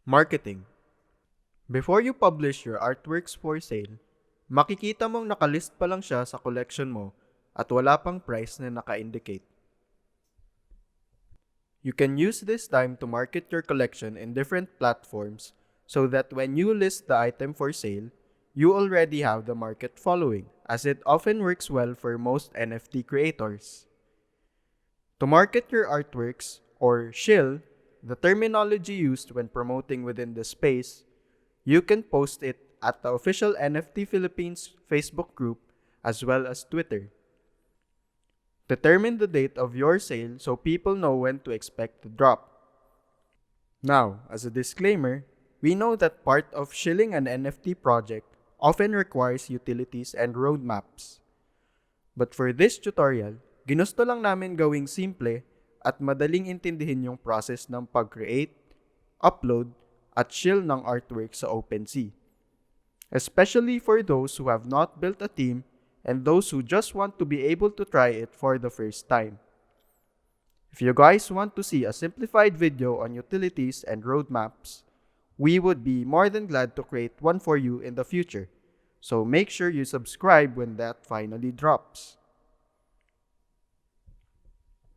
Marketing. Before you publish your artworks for sale, makikita mong nakalist pa lang siya sa collection mo at wala pang price na naka-indicate. You can use this time to market your collection in different platforms so that when you list the item for sale, you already have the market following, as it often works well for most NFT creators. To market your artworks, or shill, the terminology used when promoting within the space, you can post it at the official NFT Philippines Facebook group as well as Twitter. Determine the date of your sale so people know when to expect the drop. Now, as a disclaimer, we know that part of shilling an NFT project often requires utilities and roadmaps. But for this tutorial, ginusto lang namin gawing simple at madaling intindihin yung process ng pag-create, upload, at shill ng artwork sa OpenSea. Especially for those who have not built a team and those who just want to be able to try it for the first time. If you guys want to see a simplified video on utilities and roadmaps, we would be more than glad to create one for you in the future. So make sure you subscribe when that finally drops.